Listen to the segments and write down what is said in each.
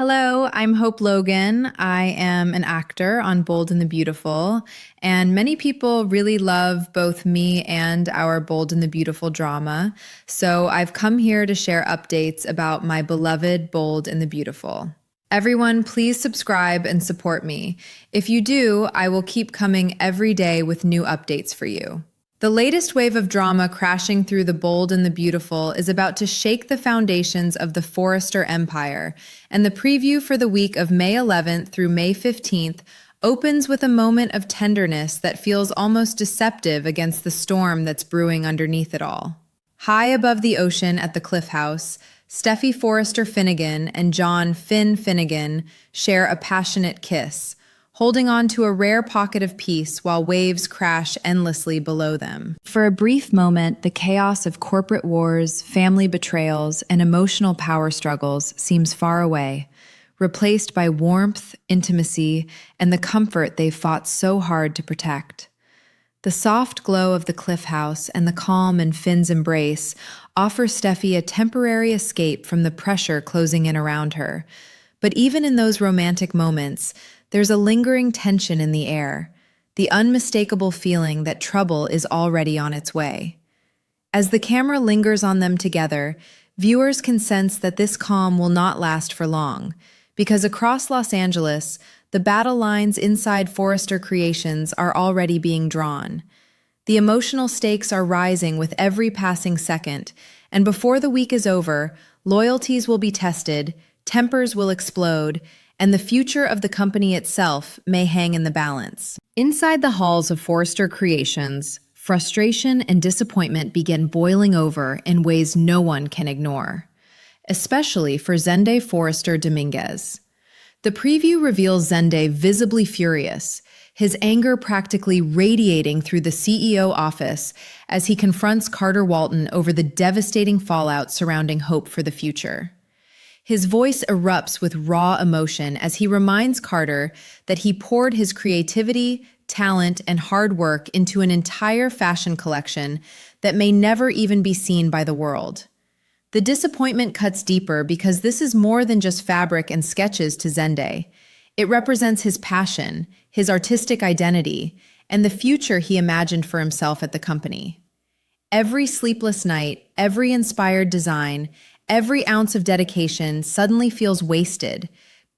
Hello, I'm Hope Logan. I am an actor on Bold and the Beautiful, and many people really love both me and our Bold and the Beautiful drama. So I've come here to share updates about my beloved Bold and the Beautiful. Everyone, please subscribe and support me. If you do, I will keep coming every day with new updates for you. The latest wave of drama crashing through the Bold and the Beautiful is about to shake the foundations of the Forrester empire, and the preview for the week of May 11th through May 15th opens with a moment of tenderness that feels almost deceptive against the storm that's brewing underneath it all. High above the ocean at the Cliff House, Steffy Forrester Finnegan and John Finn Finnegan share a passionate kiss, holding on to a rare pocket of peace while waves crash endlessly below them. For a brief moment, the chaos of corporate wars, family betrayals, and emotional power struggles seems far away, replaced by warmth, intimacy, and the comfort they've fought so hard to protect. The soft glow of the Cliff House and the calm in Finn's embrace offer Steffy a temporary escape from the pressure closing in around her. But even in those romantic moments, there's a lingering tension in the air, the unmistakable feeling that trouble is already on its way. As the camera lingers on them together, viewers can sense that this calm will not last for long, because across Los Angeles, the battle lines inside Forrester Creations are already being drawn. The emotional stakes are rising with every passing second, and before the week is over, loyalties will be tested, tempers will explode, and the future of the company itself may hang in the balance. Inside the halls of Forrester Creations, frustration and disappointment begin boiling over in ways no one can ignore, especially for Zende Forrester Dominguez. The preview reveals Zende visibly furious, his anger practically radiating through the CEO office as he confronts Carter Walton over the devastating fallout surrounding hope for the future. His voice erupts with raw emotion as he reminds Carter that he poured his creativity, talent, and hard work into an entire fashion collection that may never even be seen by the world. The disappointment cuts deeper because this is more than just fabric and sketches to Zende. It represents his passion, his artistic identity, and the future he imagined for himself at the company. Every sleepless night, every inspired design, every ounce of dedication suddenly feels wasted,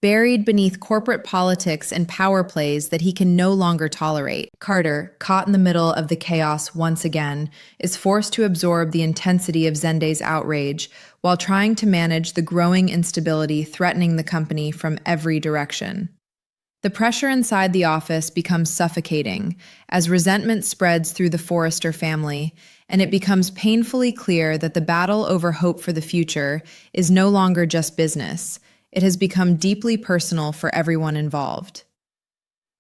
buried beneath corporate politics and power plays that he can no longer tolerate. Carter, caught in the middle of the chaos once again, is forced to absorb the intensity of Zende's outrage while trying to manage the growing instability threatening the company from every direction. The pressure inside the office becomes suffocating as resentment spreads through the Forrester family, and it becomes painfully clear that the battle over hope for the future is no longer just business. It has become deeply personal for everyone involved.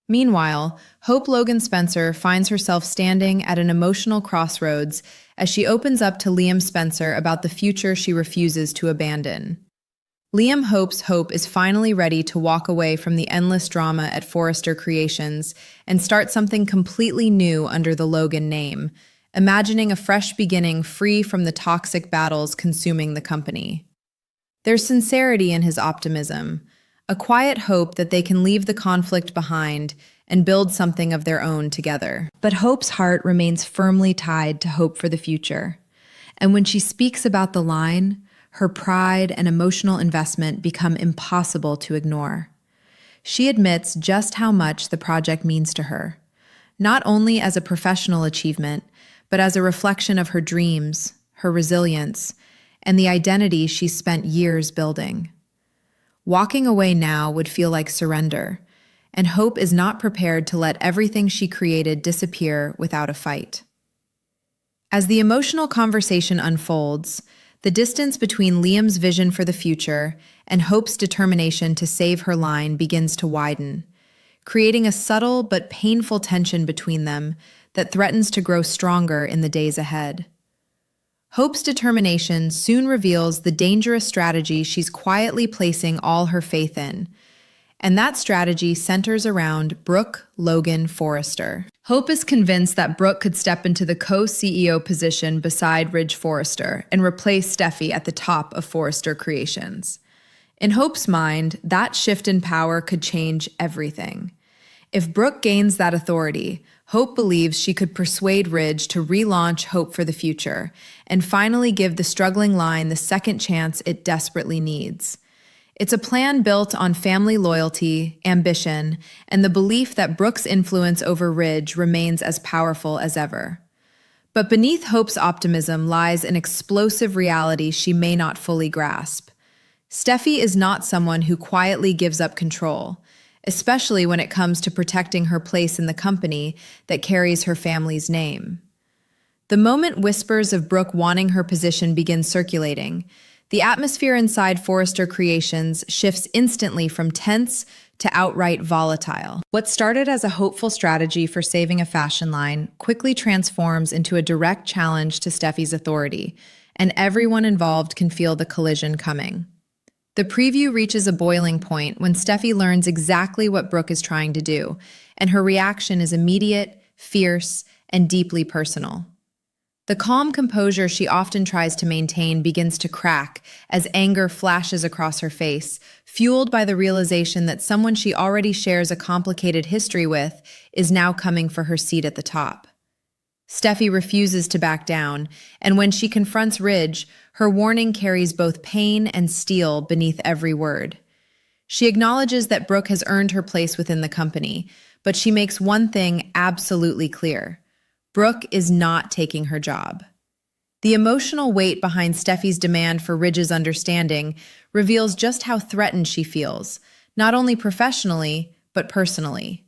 Meanwhile, Hope Logan Spencer finds herself standing at an emotional crossroads as she opens up to Liam Spencer about the future she refuses to abandon. Liam hopes Hope is finally ready to walk away from the endless drama at Forrester Creations and start something completely new under the Logan name, imagining a fresh beginning free from the toxic battles consuming the company. There's sincerity in his optimism, a quiet hope that they can leave the conflict behind and build something of their own together. But Hope's heart remains firmly tied to hope for the future. And when she speaks about the line, her pride and emotional investment become impossible to ignore. She admits just how much the project means to her, not only as a professional achievement, but as a reflection of her dreams, her resilience, and the identity she's spent years building. Walking away now would feel like surrender, and Hope is not prepared to let everything she created disappear without a fight. As the emotional conversation unfolds, the distance between Liam's vision for the future and Hope's determination to save her line begins to widen, creating a subtle but painful tension between them that threatens to grow stronger in the days ahead. Hope's determination soon reveals the dangerous strategy she's quietly placing all her faith in, and that strategy centers around Brooke Logan Forrester. Hope is convinced that Brooke could step into the co-CEO position beside Ridge Forrester and replace Steffy at the top of Forrester Creations. In Hope's mind, that shift in power could change everything. If Brooke gains that authority, Hope believes she could persuade Ridge to relaunch Hope for the future and finally give the struggling line the second chance it desperately needs. It's a plan built on family loyalty, ambition, and the belief that Brooke's influence over Ridge remains as powerful as ever. But beneath Hope's optimism lies an explosive reality she may not fully grasp. Steffy is not someone who quietly gives up control, especially when it comes to protecting her place in the company that carries her family's name. The moment whispers of Brooke wanting her position begin circulating, the atmosphere inside Forrester Creations shifts instantly from tense to outright volatile. What started as a hopeful strategy for saving a fashion line quickly transforms into a direct challenge to Steffy's authority, and everyone involved can feel the collision coming. The preview reaches a boiling point when Steffy learns exactly what Brooke is trying to do, and her reaction is immediate, fierce, and deeply personal. The calm composure she often tries to maintain begins to crack as anger flashes across her face, fueled by the realization that someone she already shares a complicated history with is now coming for her seat at the top. Steffy refuses to back down, and when she confronts Ridge, her warning carries both pain and steel beneath every word. She acknowledges that Brooke has earned her place within the company, but she makes one thing absolutely clear: Brooke is not taking her job. The emotional weight behind Steffy's demand for Ridge's understanding reveals just how threatened she feels, not only professionally, but personally.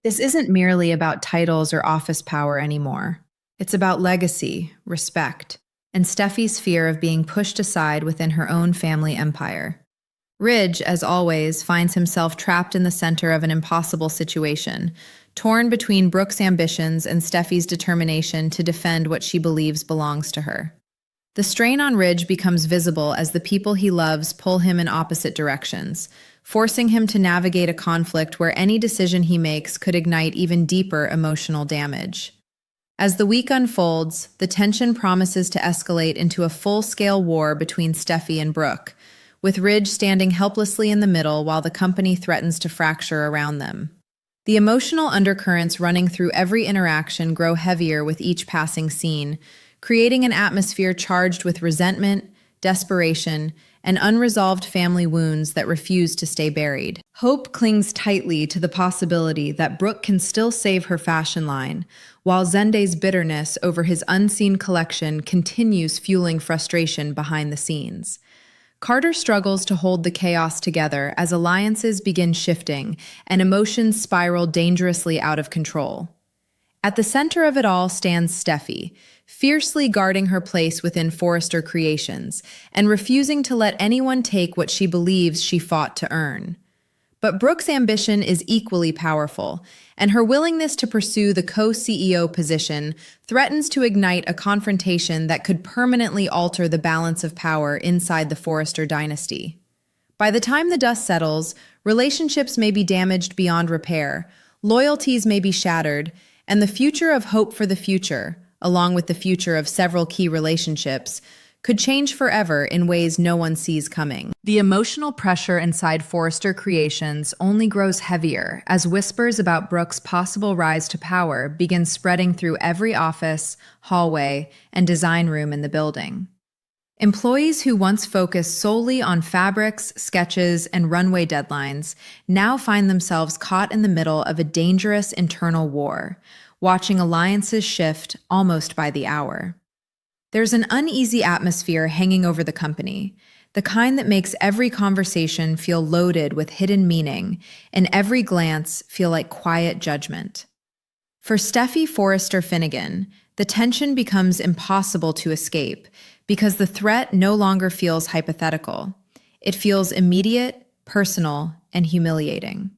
This isn't merely about titles or office power anymore. It's about legacy, respect, and Steffy's fear of being pushed aside within her own family empire. Ridge, as always, finds himself trapped in the center of an impossible situation, torn between Brooke's ambitions and Steffy's determination to defend what she believes belongs to her. The strain on Ridge becomes visible as the people he loves pull him in opposite directions, forcing him to navigate a conflict where any decision he makes could ignite even deeper emotional damage. As the week unfolds, the tension promises to escalate into a full-scale war between Steffy and Brooke, with Ridge standing helplessly in the middle while the company threatens to fracture around them. The emotional undercurrents running through every interaction grow heavier with each passing scene, creating an atmosphere charged with resentment, desperation, and unresolved family wounds that refuse to stay buried. Hope clings tightly to the possibility that Brooke can still save her fashion line, while Zende's bitterness over his unseen collection continues fueling frustration behind the scenes. Carter struggles to hold the chaos together as alliances begin shifting and emotions spiral dangerously out of control. At the center of it all stands Steffy, fiercely guarding her place within Forrester Creations and refusing to let anyone take what she believes she fought to earn. But Brooke's ambition is equally powerful, and her willingness to pursue the co-CEO position threatens to ignite a confrontation that could permanently alter the balance of power inside the Forrester dynasty. By the time the dust settles, relationships may be damaged beyond repair, loyalties may be shattered, and the future of Hope for the future, along with the future of several key relationships, could change forever in ways no one sees coming. The emotional pressure inside Forrester Creations only grows heavier as whispers about Brooke's possible rise to power begin spreading through every office, hallway, and design room in the building. Employees who once focused solely on fabrics, sketches, and runway deadlines now find themselves caught in the middle of a dangerous internal war, watching alliances shift almost by the hour. There's an uneasy atmosphere hanging over the company, the kind that makes every conversation feel loaded with hidden meaning and every glance feel like quiet judgment. For Steffy Forrester Finnegan, the tension becomes impossible to escape because the threat no longer feels hypothetical. It feels immediate, personal, and humiliating.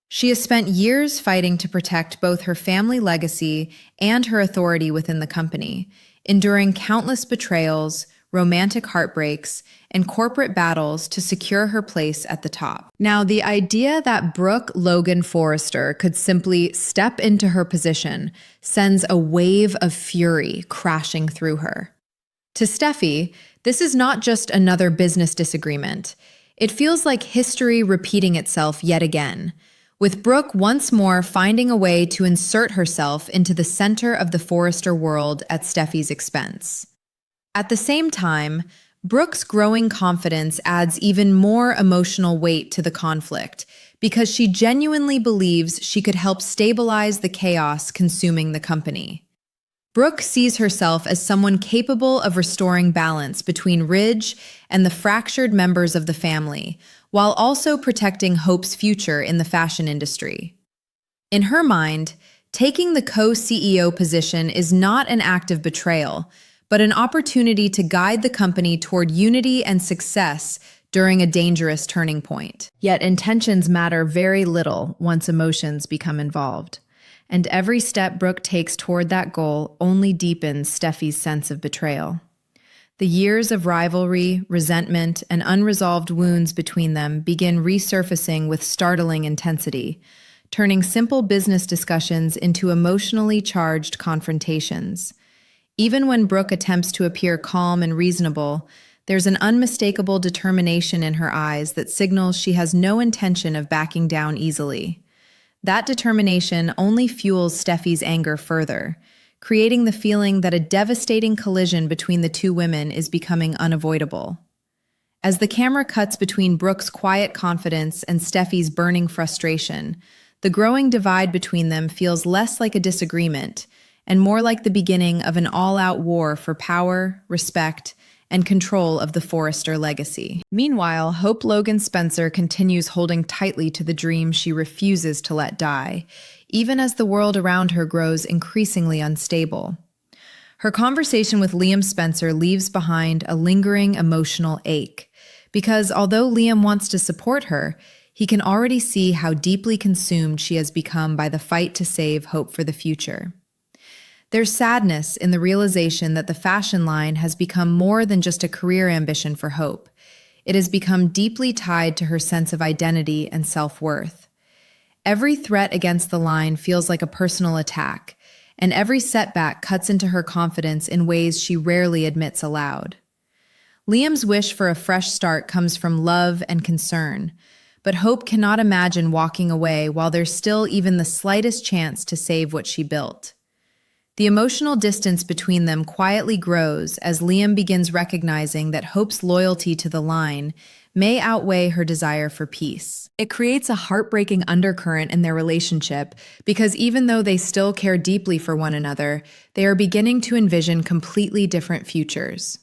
She has spent years fighting to protect both her family legacy and her authority within the company, enduring countless betrayals, romantic heartbreaks, and corporate battles to secure her place at the top. Now, the idea that Brooke Logan Forrester could simply step into her position sends a wave of fury crashing through her. To Steffy, this is not just another business disagreement. It feels like history repeating itself yet again, with Brooke once more finding a way to insert herself into the center of the Forrester world at Steffy's expense. At the same time, Brooke's growing confidence adds even more emotional weight to the conflict because she genuinely believes she could help stabilize the chaos consuming the company. Brooke sees herself as someone capable of restoring balance between Ridge and the fractured members of the family, while also protecting Hope's future in the fashion industry. In her mind, taking the co-CEO position is not an act of betrayal, but an opportunity to guide the company toward unity and success during a dangerous turning point. Yet intentions matter very little once emotions become involved. And every step Brooke takes toward that goal only deepens Steffy's sense of betrayal. The years of rivalry, resentment, and unresolved wounds between them begin resurfacing with startling intensity, turning simple business discussions into emotionally charged confrontations. Even when Brooke attempts to appear calm and reasonable, there's an unmistakable determination in her eyes that signals she has no intention of backing down easily. That determination only fuels Steffy's anger further, creating the feeling that a devastating collision between the two women is becoming unavoidable. As the camera cuts between Brooke's quiet confidence and Steffy's burning frustration, the growing divide between them feels less like a disagreement and more like the beginning of an all-out war for power, respect, and control of the Forrester legacy. Meanwhile, Hope Logan Spencer continues holding tightly to the dream she refuses to let die, even as the world around her grows increasingly unstable. Her conversation with Liam Spencer leaves behind a lingering emotional ache, because although Liam wants to support her, he can already see how deeply consumed she has become by the fight to save Hope for the future. There's sadness in the realization that the fashion line has become more than just a career ambition for Hope. It has become deeply tied to her sense of identity and self-worth. Every threat against the line feels like a personal attack, and every setback cuts into her confidence in ways she rarely admits aloud. Liam's wish for a fresh start comes from love and concern, but Hope cannot imagine walking away while there's still even the slightest chance to save what she built. The emotional distance between them quietly grows as Liam begins recognizing that Hope's loyalty to the line may outweigh her desire for peace. It creates a heartbreaking undercurrent in their relationship because even though they still care deeply for one another, they are beginning to envision completely different futures.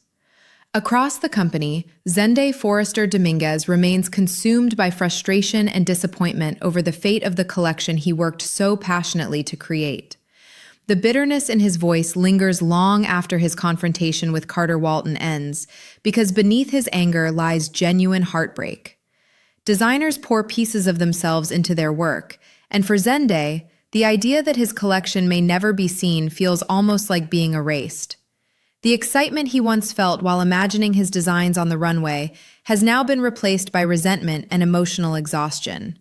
Across the company, Zende Forrester Dominguez remains consumed by frustration and disappointment over the fate of the collection he worked so passionately to create. The bitterness in his voice lingers long after his confrontation with Carter Walton ends, because beneath his anger lies genuine heartbreak. Designers pour pieces of themselves into their work, and for Zende, the idea that his collection may never be seen feels almost like being erased. The excitement he once felt while imagining his designs on the runway has now been replaced by resentment and emotional exhaustion.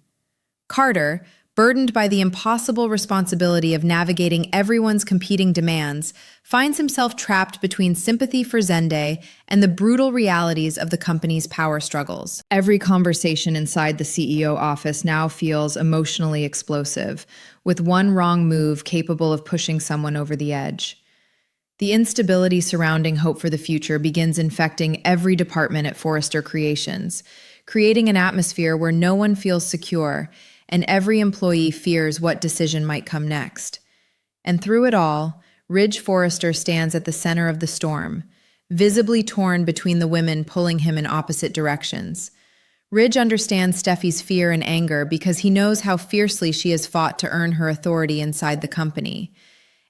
Carter, burdened by the impossible responsibility of navigating everyone's competing demands, finds himself trapped between sympathy for Zende and the brutal realities of the company's power struggles. Every conversation inside the CEO office now feels emotionally explosive, with one wrong move capable of pushing someone over the edge. The instability surrounding Hope for the future begins infecting every department at Forrester Creations, creating an atmosphere where no one feels secure and every employee fears what decision might come next. And through it all, Ridge Forrester stands at the center of the storm, visibly torn between the women pulling him in opposite directions. Ridge understands Steffy's fear and anger because he knows how fiercely she has fought to earn her authority inside the company.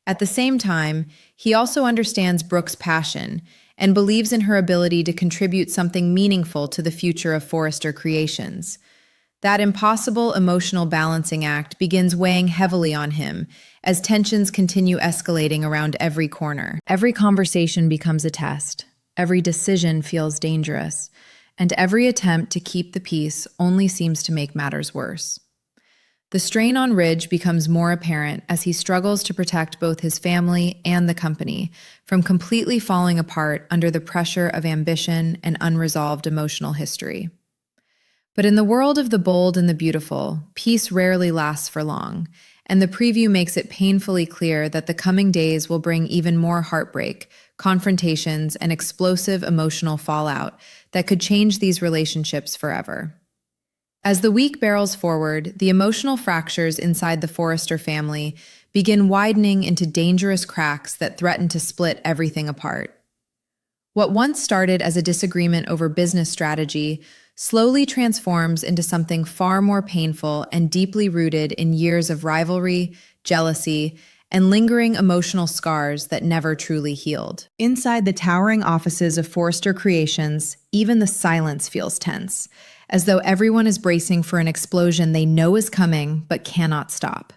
At the same time, he also understands Brooke's passion and believes in her ability to contribute something meaningful to the future of Forrester Creations. That impossible emotional balancing act begins weighing heavily on him as tensions continue escalating around every corner. Every conversation becomes a test, every decision feels dangerous, and every attempt to keep the peace only seems to make matters worse. The strain on Ridge becomes more apparent as he struggles to protect both his family and the company from completely falling apart under the pressure of ambition and unresolved emotional history. But in the world of the bold and the beautiful, peace rarely lasts for long, and the preview makes it painfully clear that the coming days will bring even more heartbreak, confrontations, and explosive emotional fallout that could change these relationships forever. As the week barrels forward, the emotional fractures inside the Forrester family begin widening into dangerous cracks that threaten to split everything apart. What once started as a disagreement over business strategy slowly transforms into something far more painful and deeply rooted in years of rivalry, jealousy, and lingering emotional scars that never truly healed. Inside the towering offices of Forrester Creations, even the silence feels tense, as though everyone is bracing for an explosion they know is coming but cannot stop.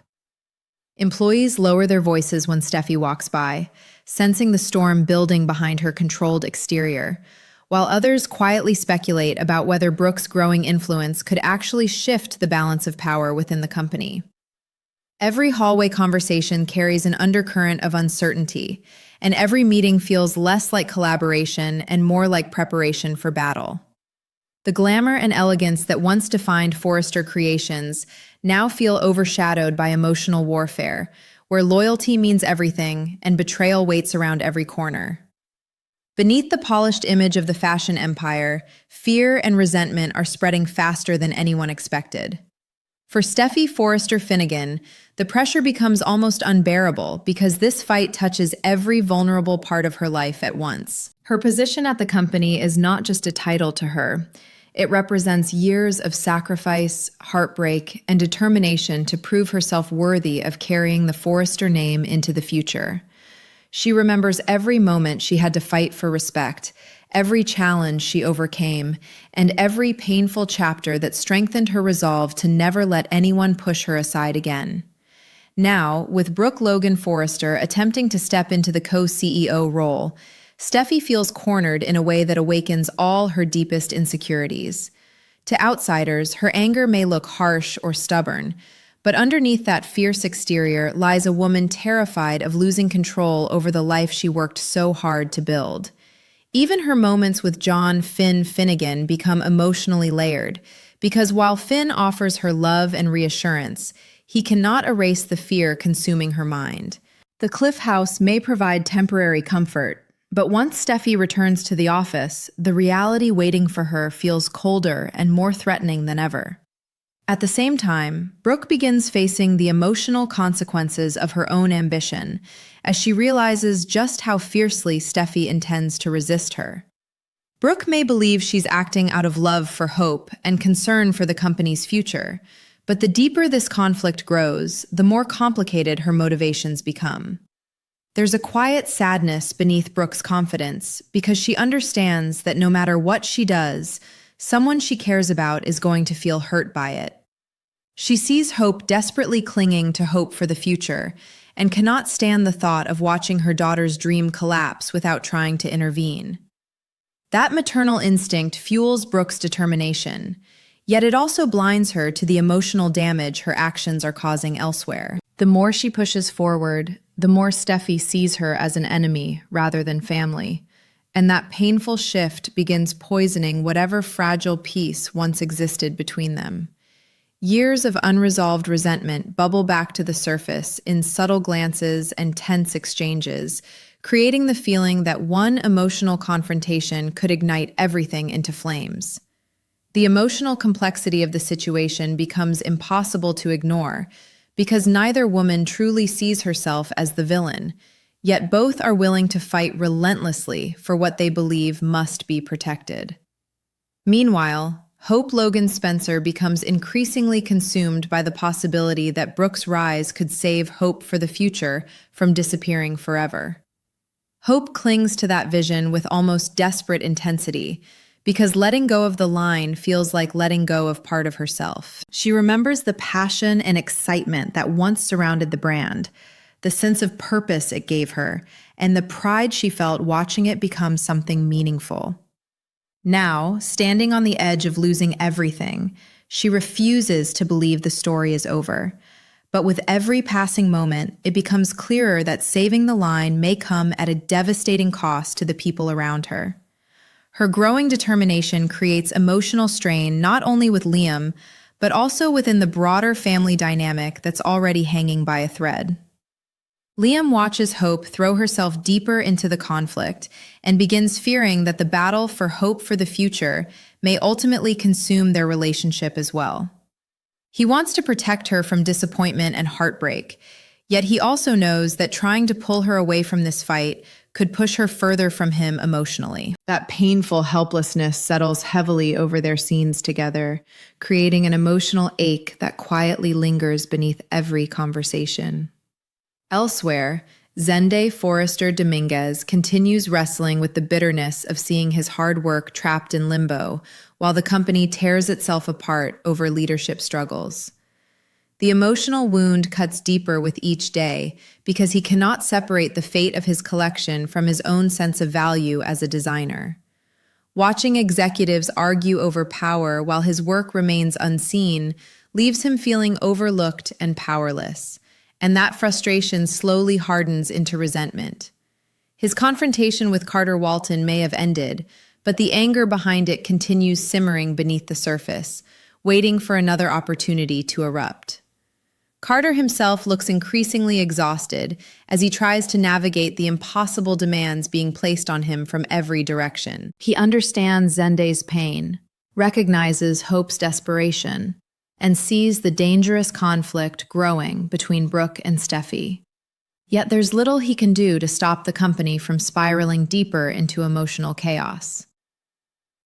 Employees lower their voices when Steffi walks by, sensing the storm building behind her controlled exterior, while others quietly speculate about whether Brooke's growing influence could actually shift the balance of power within the company. Every hallway conversation carries an undercurrent of uncertainty, and every meeting feels less like collaboration and more like preparation for battle. The glamour and elegance that once defined Forrester Creations now feel overshadowed by emotional warfare, where loyalty means everything and betrayal waits around every corner. Beneath the polished image of the fashion empire, fear and resentment are spreading faster than anyone expected. For Steffi Forrester Finnegan, the pressure becomes almost unbearable because this fight touches every vulnerable part of her life at once. Her position at the company is not just a title to her. It represents years of sacrifice, heartbreak, and determination to prove herself worthy of carrying the Forrester name into the future. She remembers every moment she had to fight for respect, every challenge she overcame, and every painful chapter that strengthened her resolve to never let anyone push her aside again. Now, with Brooke Logan Forrester attempting to step into the co-CEO role, Steffi feels cornered in a way that awakens all her deepest insecurities. To outsiders, her anger may look harsh or stubborn, but underneath that fierce exterior lies a woman terrified of losing control over the life she worked so hard to build. Even her moments with John Finn Finnegan become emotionally layered, because while Finn offers her love and reassurance, he cannot erase the fear consuming her mind. The Cliff House may provide temporary comfort, but once Steffi returns to the office, the reality waiting for her feels colder and more threatening than ever. At the same time, Brooke begins facing the emotional consequences of her own ambition as she realizes just how fiercely Steffi intends to resist her. Brooke may believe she's acting out of love for Hope and concern for the company's future, but the deeper this conflict grows, the more complicated her motivations become. There's a quiet sadness beneath Brooke's confidence because she understands that no matter what she does, someone she cares about is going to feel hurt by it. She sees Hope desperately clinging to hope for the future and cannot stand the thought of watching her daughter's dream collapse without trying to intervene. That maternal instinct fuels Brooke's determination, yet it also blinds her to the emotional damage her actions are causing elsewhere. The more she pushes forward, the more Steffi sees her as an enemy rather than family, and that painful shift begins poisoning whatever fragile peace once existed between them. Years of unresolved resentment bubble back to the surface in subtle glances and tense exchanges, creating the feeling that one emotional confrontation could ignite everything into flames. The emotional complexity of the situation becomes impossible to ignore because neither woman truly sees herself as the villain, yet both are willing to fight relentlessly for what they believe must be protected. Meanwhile, Hope Logan Spencer becomes increasingly consumed by the possibility that Brooke's rise could save Hope for the future from disappearing forever. Hope clings to that vision with almost desperate intensity, because letting go of the line feels like letting go of part of herself. She remembers the passion and excitement that once surrounded the brand, the sense of purpose it gave her, and the pride she felt watching it become something meaningful. Now, standing on the edge of losing everything, she refuses to believe the story is over. But with every passing moment, it becomes clearer that saving the line may come at a devastating cost to the people around her. Her growing determination creates emotional strain not only with Liam, but also within the broader family dynamic that's already hanging by a thread. Liam watches Hope throw herself deeper into the conflict and begins fearing that the battle for hope for the future may ultimately consume their relationship as well. He wants to protect her from disappointment and heartbreak, yet he also knows that trying to pull her away from this fight could push her further from him emotionally. That painful helplessness settles heavily over their scenes together, creating an emotional ache that quietly lingers beneath every conversation. Elsewhere, Zende Forrester Dominguez continues wrestling with the bitterness of seeing his hard work trapped in limbo, while the company tears itself apart over leadership struggles. The emotional wound cuts deeper with each day because he cannot separate the fate of his collection from his own sense of value as a designer. Watching executives argue over power while his work remains unseen leaves him feeling overlooked and powerless, and that frustration slowly hardens into resentment. His confrontation with Carter Walton may have ended, but the anger behind it continues simmering beneath the surface, waiting for another opportunity to erupt. Carter himself looks increasingly exhausted as he tries to navigate the impossible demands being placed on him from every direction. He understands Zende's pain, recognizes Hope's desperation, and sees the dangerous conflict growing between Brooke and Steffy. Yet there's little he can do to stop the company from spiraling deeper into emotional chaos.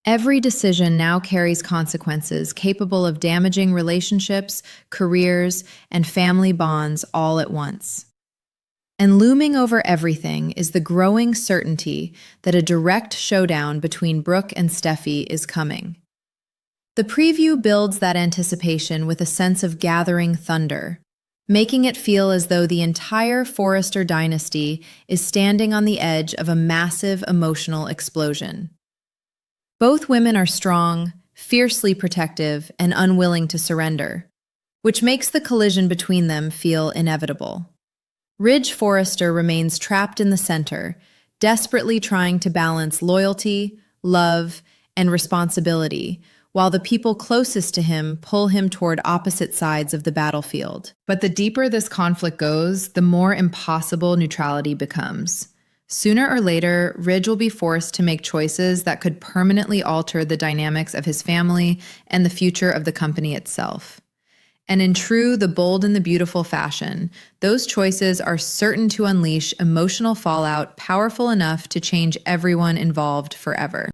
Every decision now carries consequences capable of damaging relationships, careers, and family bonds all at once. And looming over everything is the growing certainty that a direct showdown between Brooke and Steffy is coming. The preview builds that anticipation with a sense of gathering thunder, making it feel as though the entire Forrester dynasty is standing on the edge of a massive emotional explosion. Both women are strong, fiercely protective, and unwilling to surrender, which makes the collision between them feel inevitable. Ridge Forrester remains trapped in the center, desperately trying to balance loyalty, love, and responsibility, while the people closest to him pull him toward opposite sides of the battlefield. But the deeper this conflict goes, the more impossible neutrality becomes. Sooner or later, Ridge will be forced to make choices that could permanently alter the dynamics of his family and the future of the company itself. And in true The Bold and the Beautiful fashion, those choices are certain to unleash emotional fallout powerful enough to change everyone involved forever.